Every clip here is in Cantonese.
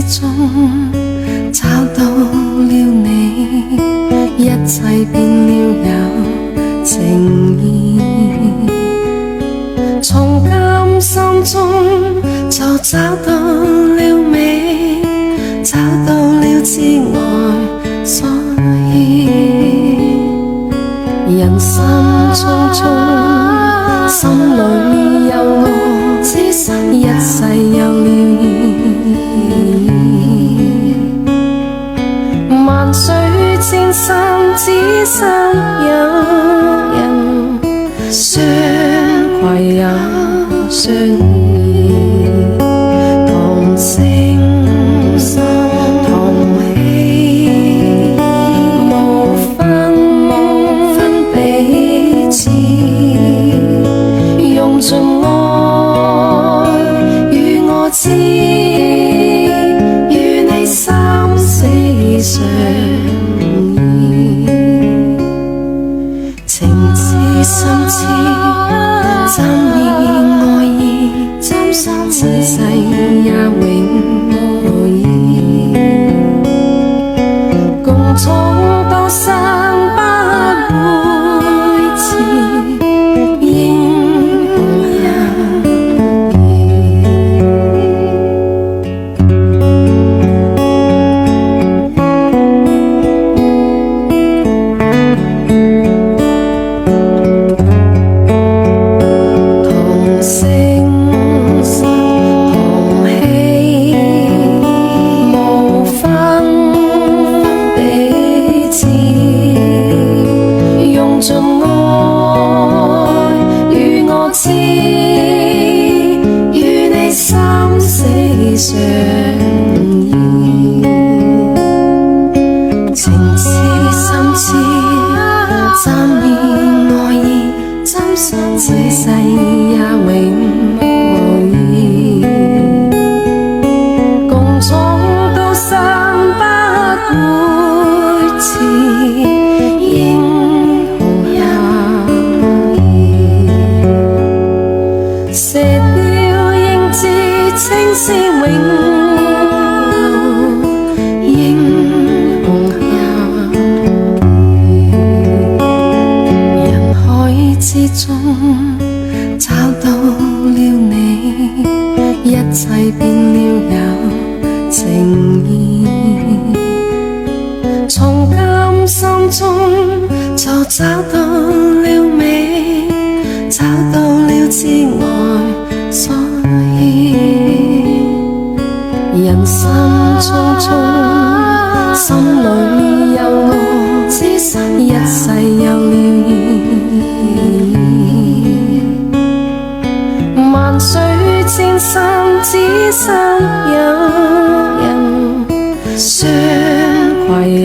中找到了你，一切變了有情意。從甘心中就找到了美，找到了至愛所依。人生匆匆，心裏有我，一世有了意。萬水千山，只身有人相攜也相依，同聲同氣，無分彼此，用盡愛與我知，與你三死相依，情至深切，暫以愛意，此世也永無異，共闖多生不會遲，英雄友同聲同氣，無分彼此，用盡愛與我知，與你三死相依，情至深切，暫以愛意，此世也永無異，共闖到生不會遲，英雄友誼，射雕英姿，青絲永留，英雄友誼，人海之中找到了你，一切變了有情意。從甘心中就找到了美，找到了至愛所依。人生匆匆，心裏有我，一世有了意。萬水千山，只身有人相攜也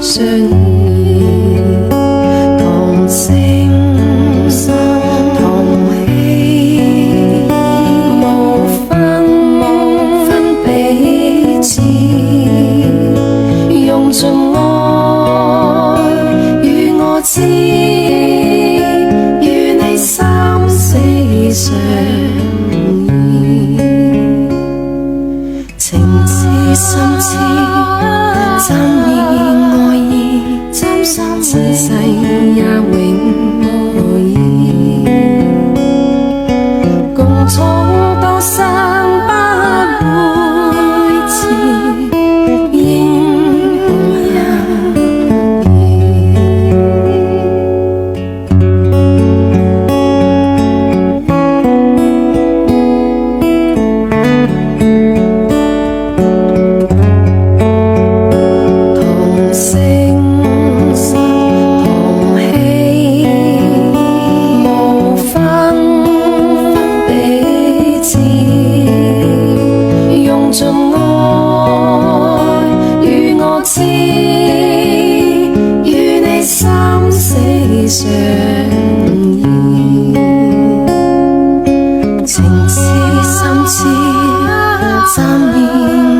相依，同聲同氣，無分彼此，用盡愛與我知，與你三死相依，情至深切，暫以愛意，此世也永無異，共闖多生不會遲，英雄友同聲同氣，無分彼此，用盡愛與我知，與你三死相依，情至深切，暫以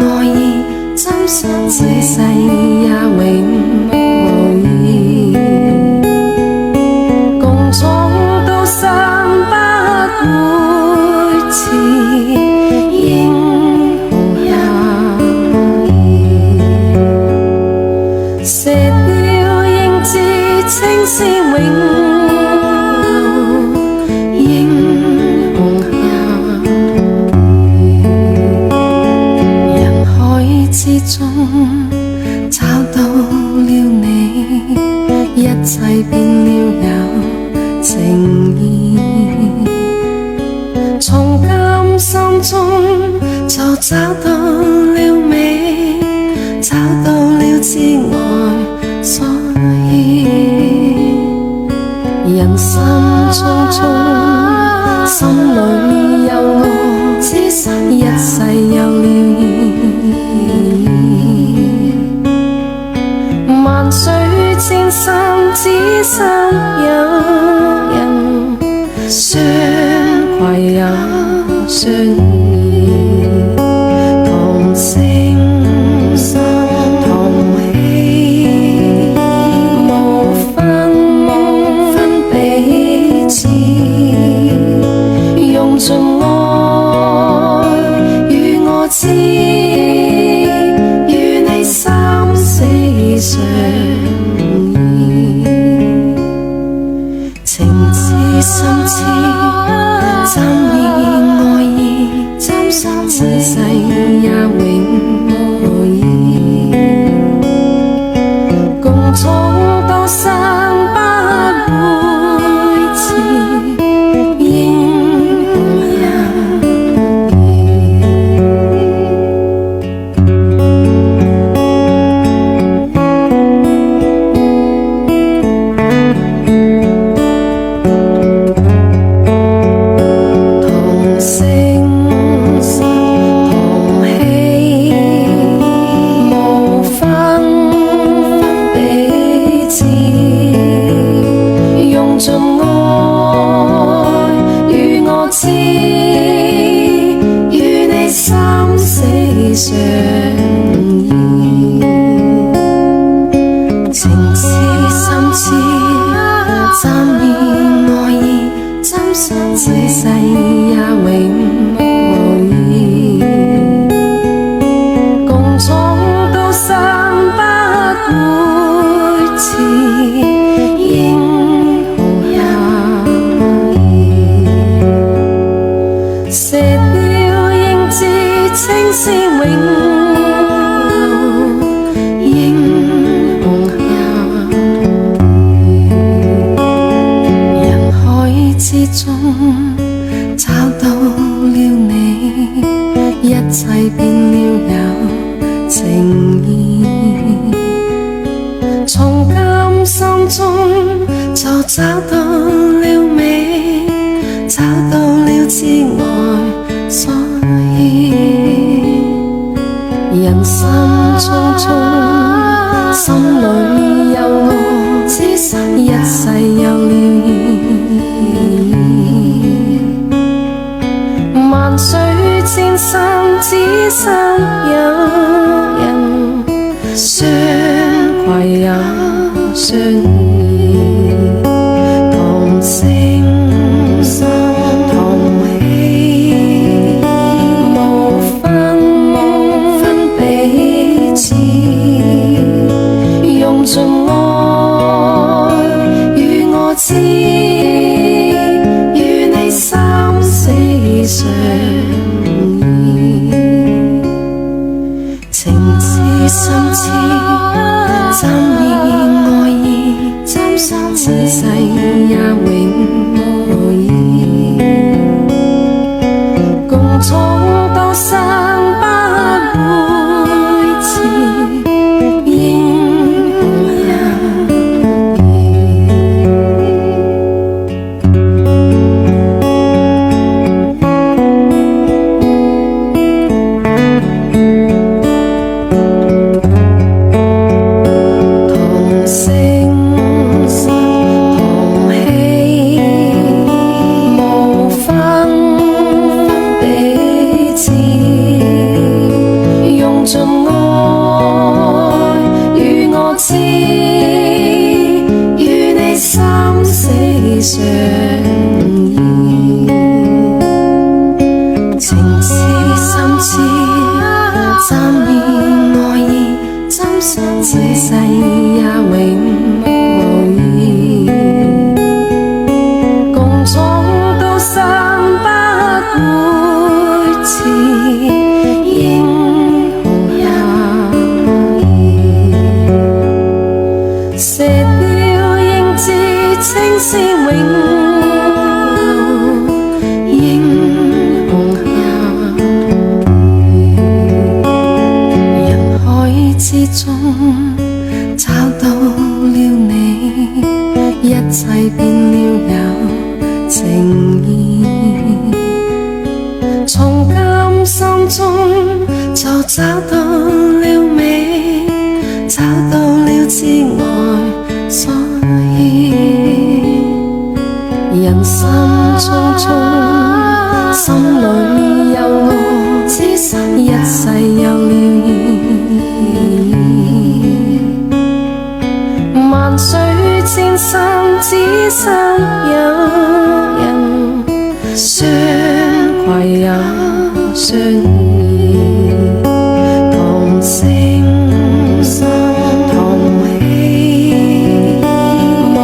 愛意，此世也永無異，共闖到生不會遲，英雄友青絲永留英雄下，人海之中找到了你，一切變了有情意，從甘心中就找到了美，找到了至愛所依。人生匆匆，心裏有我，一世有了意。萬水千山，只身有人相攜也相依，同聲同氣，無分彼此，用盡愛與我知，與你三死相依，情至深切，暫以愛意，此世也永無異，共衝到生不會遲，英雄也同聲同氣，無分彼此，用盡愛與我知，與你三死相依，情至深切，暫以愛意，此世也永無異，共衝到生不會遲，英雄也異，射雕應知青絲永留英雄也，人海之中找到了你，一切變了有情意，從甘心中就找到了美，找到了至愛所依。人生匆匆，心裏有我，一世有了意。萬水千山，只身有人相攜也相依，同聲同氣，無分彼此，用盡愛與我知，與你三死相依，情至深切，暫以愛意，此世也永無異，共衝到生不會遲，英雄也同聲同氣，無分彼此，用盡愛與我知，與你三死相依，情至深切，暫以愛意，此世也永無異。是永留英雄下，人海之中找到了你，一切變了有情意，從甘心中就找到了美，找到了至愛所依。人生匆匆，心裏有我，一世有了意義。萬水千山，只想有人相攜也相依，同聲同氣，無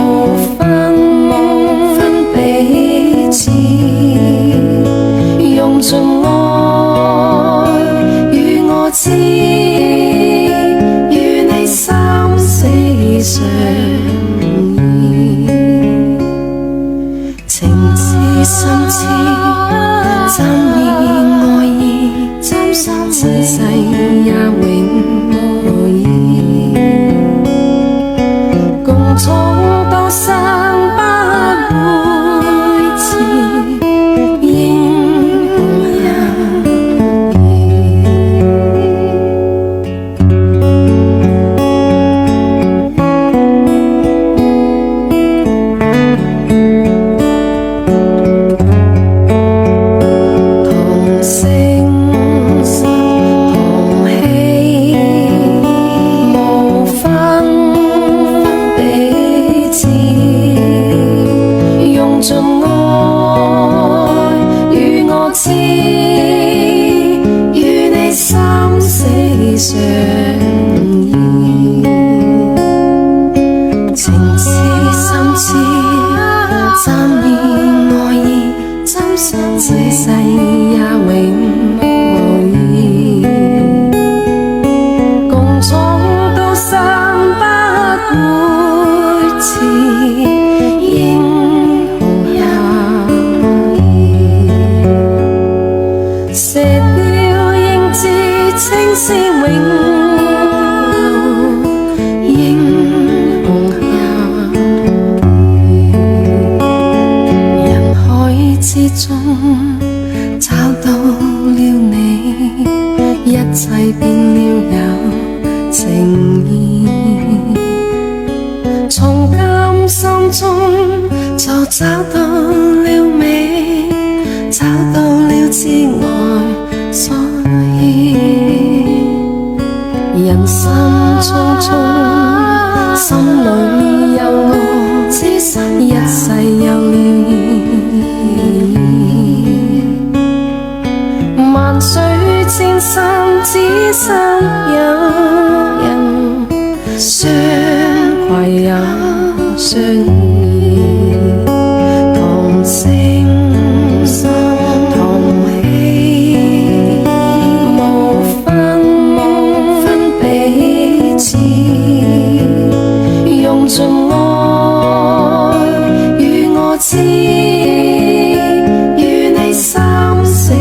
分彼此，用盡愛與我知，與你三死相依，情至深切，暫以愛意，此世也永無異，共闖多生不會遲，英雄也同聲同氣，無分彼此，用盡愛與我知，與你三死相依，情至深切，暫以愛意，此世也永無異，共闖到生不會遲，英雄也易，射雕應知青絲永留英雄下，人海之中找到了你，一切變了有情意，從甘心中就找到了美，找到了至愛所依。人生匆匆，心裏有我，一世有了意義。萬水千山，只想有人相攜也相依，同聲同氣，無分彼此，用盡愛與我知，與你三死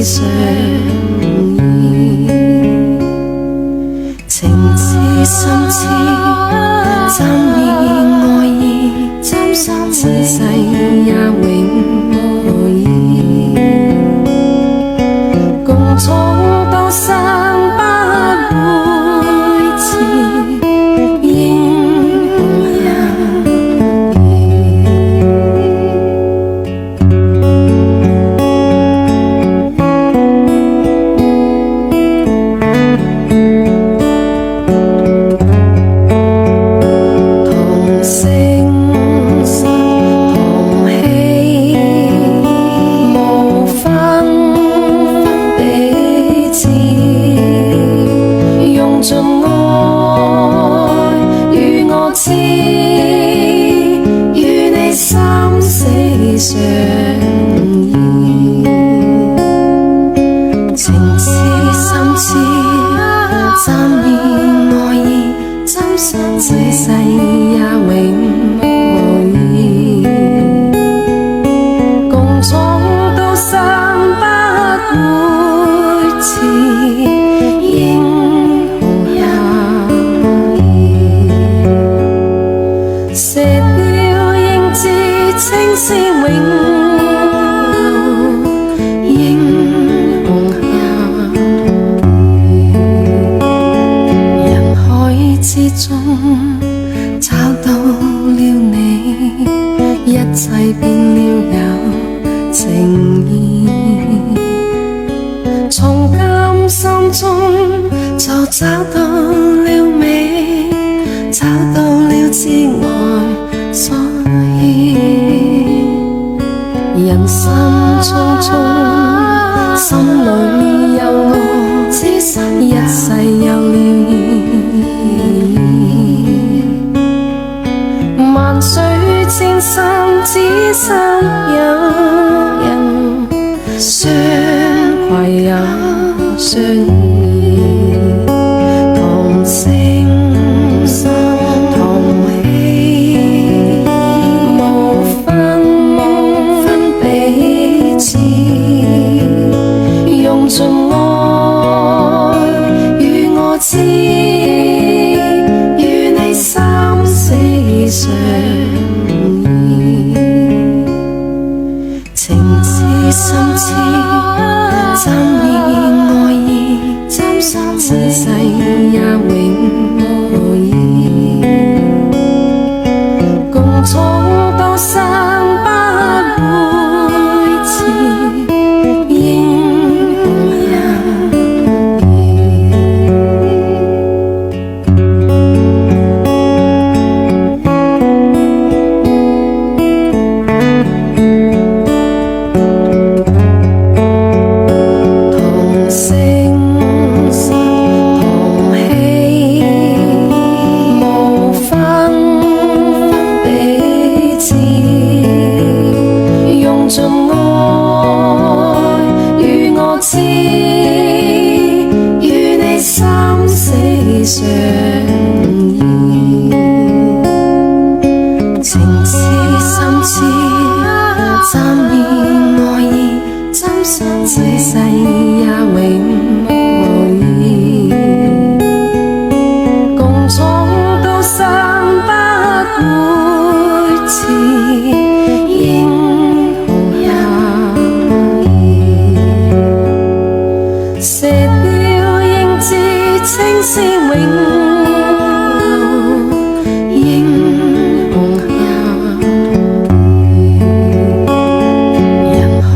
相依，情至深切，暫以愛意，此世也永無異，共闖多生不會遲，英雄也同聲同氣，無分彼此，用盡愛與我知，與你三死相依，情至深切，暫以愛意，此世也永無異。是永留英雄下，人海之中找到了你，一切變了有情意，從甘心中就找到了美，找到了至愛所依。人生匆匆，心裏有我，一世有了意。萬水千山，只身有人相攜也相依，同聲同氣，無分彼此，用盡愛與我知，與你三死相依，情至深切，暫以愛意，此世也永無異，共衝到生不會遲，英雄也同聲同氣，無分彼此，用盡愛與我知，與你三死相依，情至深切，暫以愛意，此世也永無異，共衝到生不會遲，英雄也異，射雕英姿，青絲永留英雄也異，人海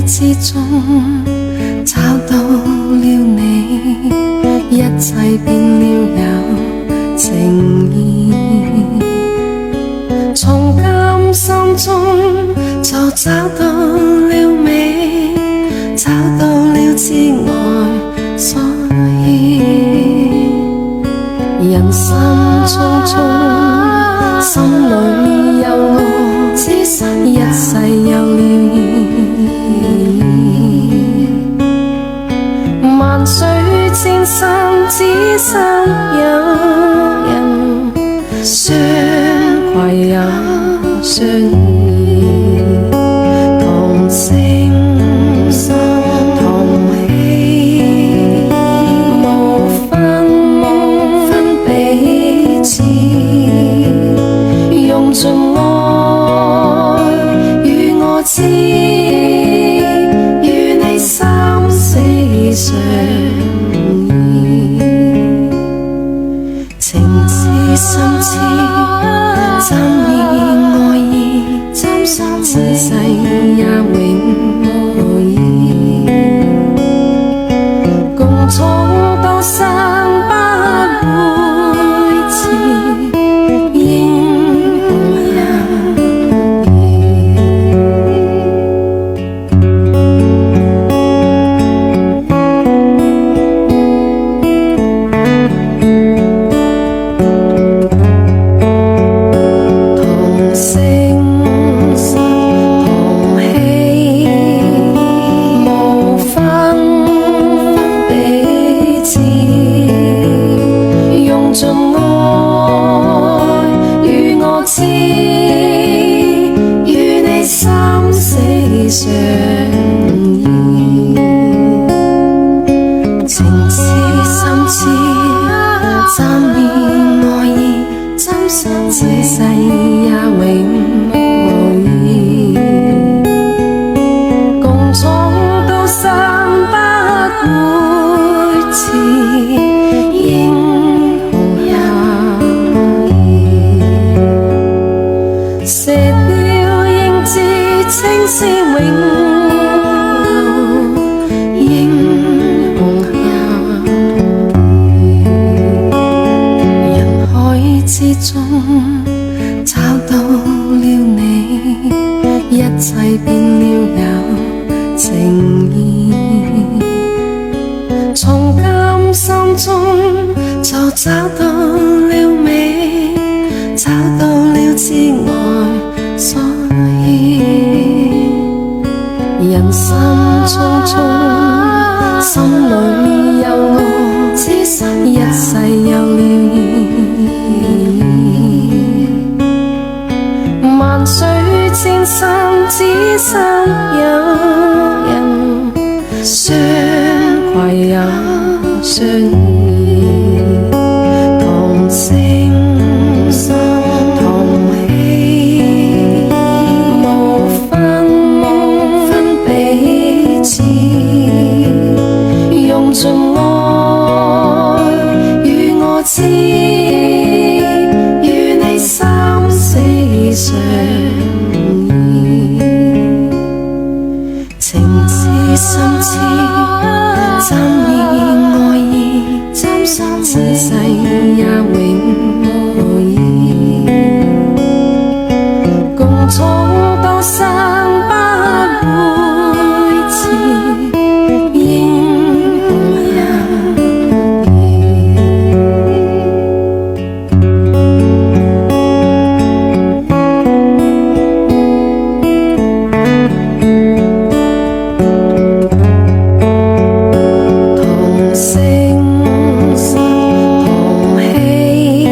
之中找到了你，一切變了有情意，從甘心中就找到了美，找到了至愛所依。人生匆匆，心裏有我，一世有了意。萬水千山，只身有人相攜也相依，同聲同氣，無分彼此，用盡愛與我知，與你三死相依，情至深切，暫以愛意，此世也永無異，共衝到生不會遲，英雄也同聲同氣，無分彼此，用盡愛與我知，與你三死相依，情至深切，暫以愛意，此世也永無異。射雕英姿，青絲永留英雄下。人海之中找到了你，一切變了有情意。從今心中就找到了美，找到了至愛所依。人生匆匆，心裏有我，一世有了意。萬水千山，只身有人相攜也相依。同聲同氣，無分彼此，用盡愛與我知，與你生死相依。情至深切，暫以愛意，此世也永無異。共闖多生不會遲，英雄也同聲同氣，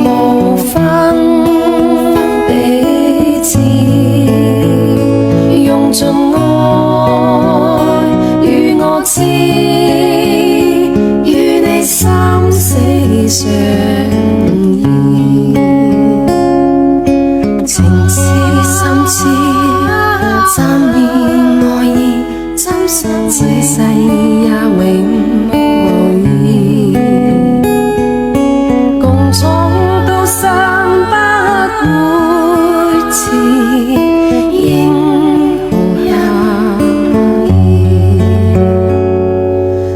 無分彼此，用盡愛與我知，與你生死相依。情至深切，暫以愛意，此世也永無異。共闖到生不會遲，英雄也異。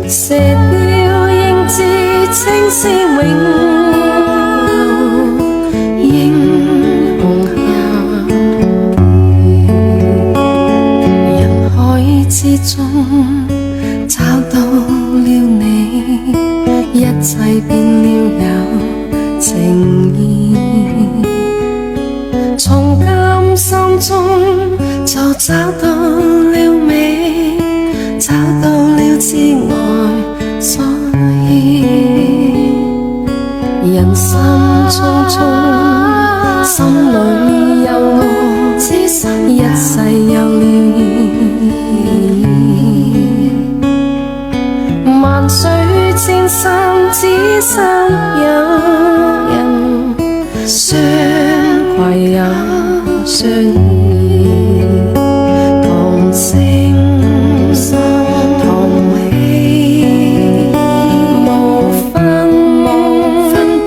射雕英姿，青絲永留英雄下。人海之中找到了你，一切變了有情意。從今心中就找到了美，找到了至愛所依。人生匆匆，心裏有我，一世有了意。萬水千山，只身有人相攜也相依。同聲同氣，無分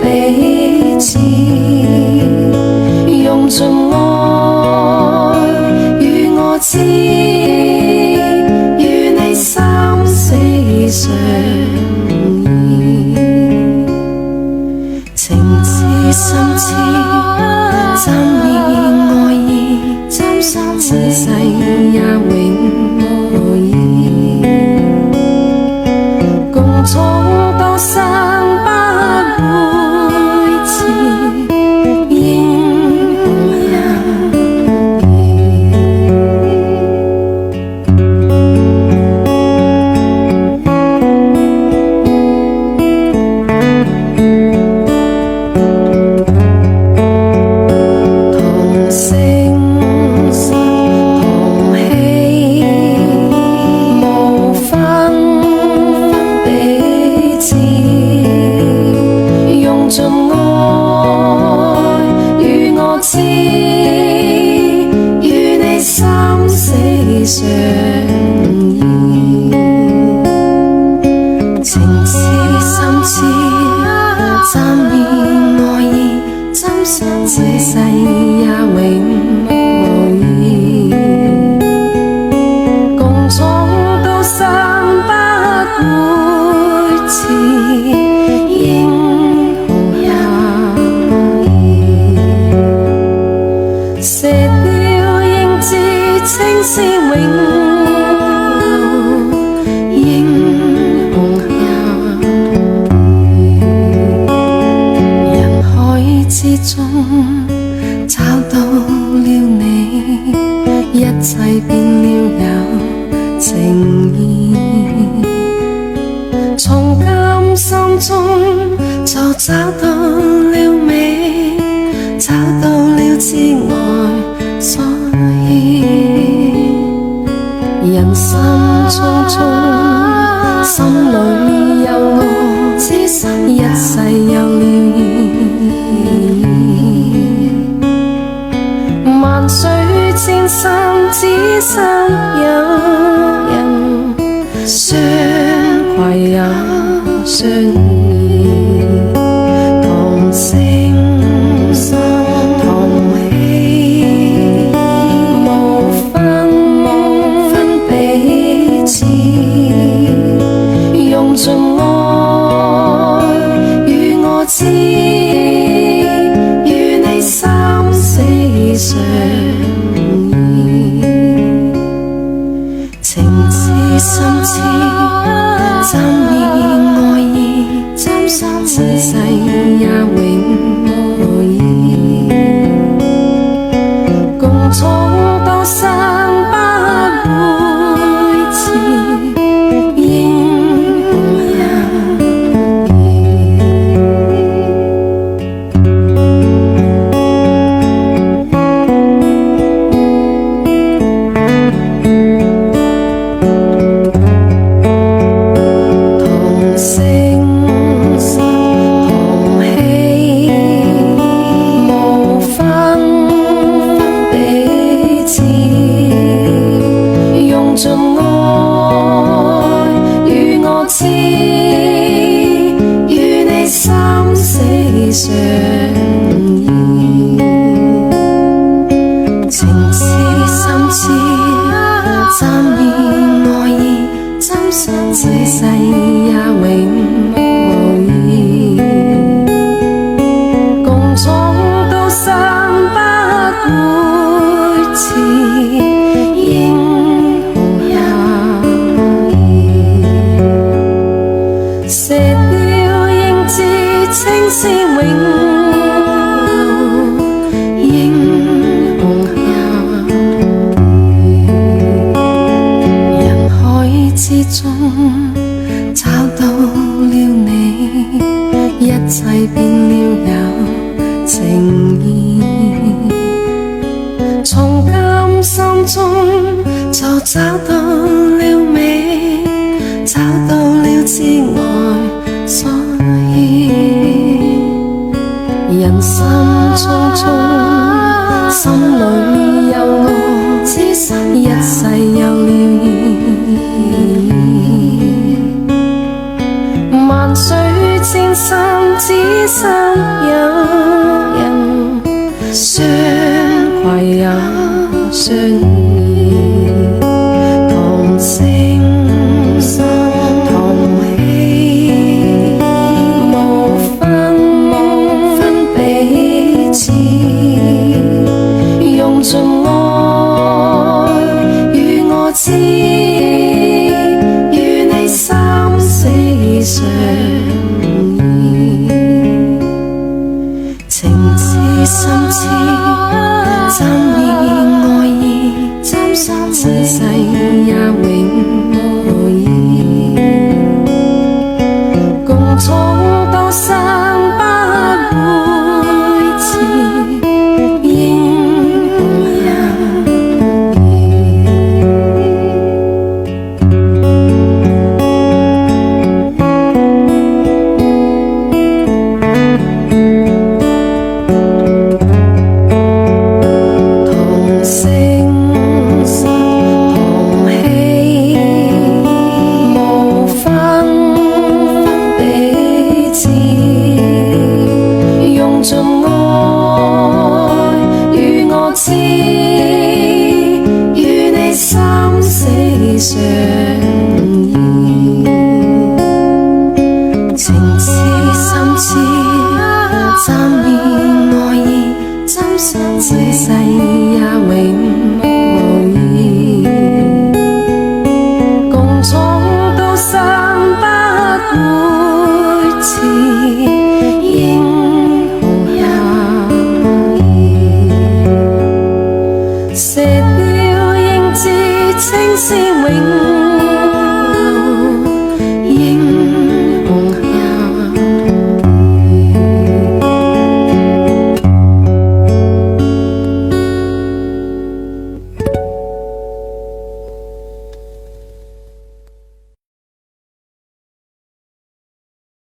彼此，用盡愛與我知，與你生死相依。情至深切，暫以愛意，此世也永無異。共闖多生不會遲，英雄也同聲同氣，無分彼此，用盡愛與我知，與你生死相依。情至深切，暫以愛意，此世是永留英雄下，人海之中找到了你，一切變了有情意，從甘心中就找到了美，找到了至愛所依。人生匆匆，心裏有我，一世有了意。萬水千山，只身有人相攜也相依，同聲同氣，無分彼此，用盡愛與我知，與你三死相依，情至深切，暫以愛意，此世也永無異，共闖到生不會遲，英雄也同聲同氣，無分彼此，用盡愛與我知，與你三死相依，情至深切，暫以愛意，此世也永無異，共闖到生不會遲，英雄也易，射雕應知青絲永留英雄也，人海之中找到了你，一切變了有情意，從甘心中就找到了美，找到了至愛所依。人生匆匆，心裏有我，一世有了意。萬水千山，只身有人相攜也相依，同聲同氣，無分彼此，用盡愛與我知，與你三死相依，情至深切，暫以愛意，此世也永無異，共闖到生不會遲，英雄也同聲同氣，無分彼此，用盡愛與我知，與你三死相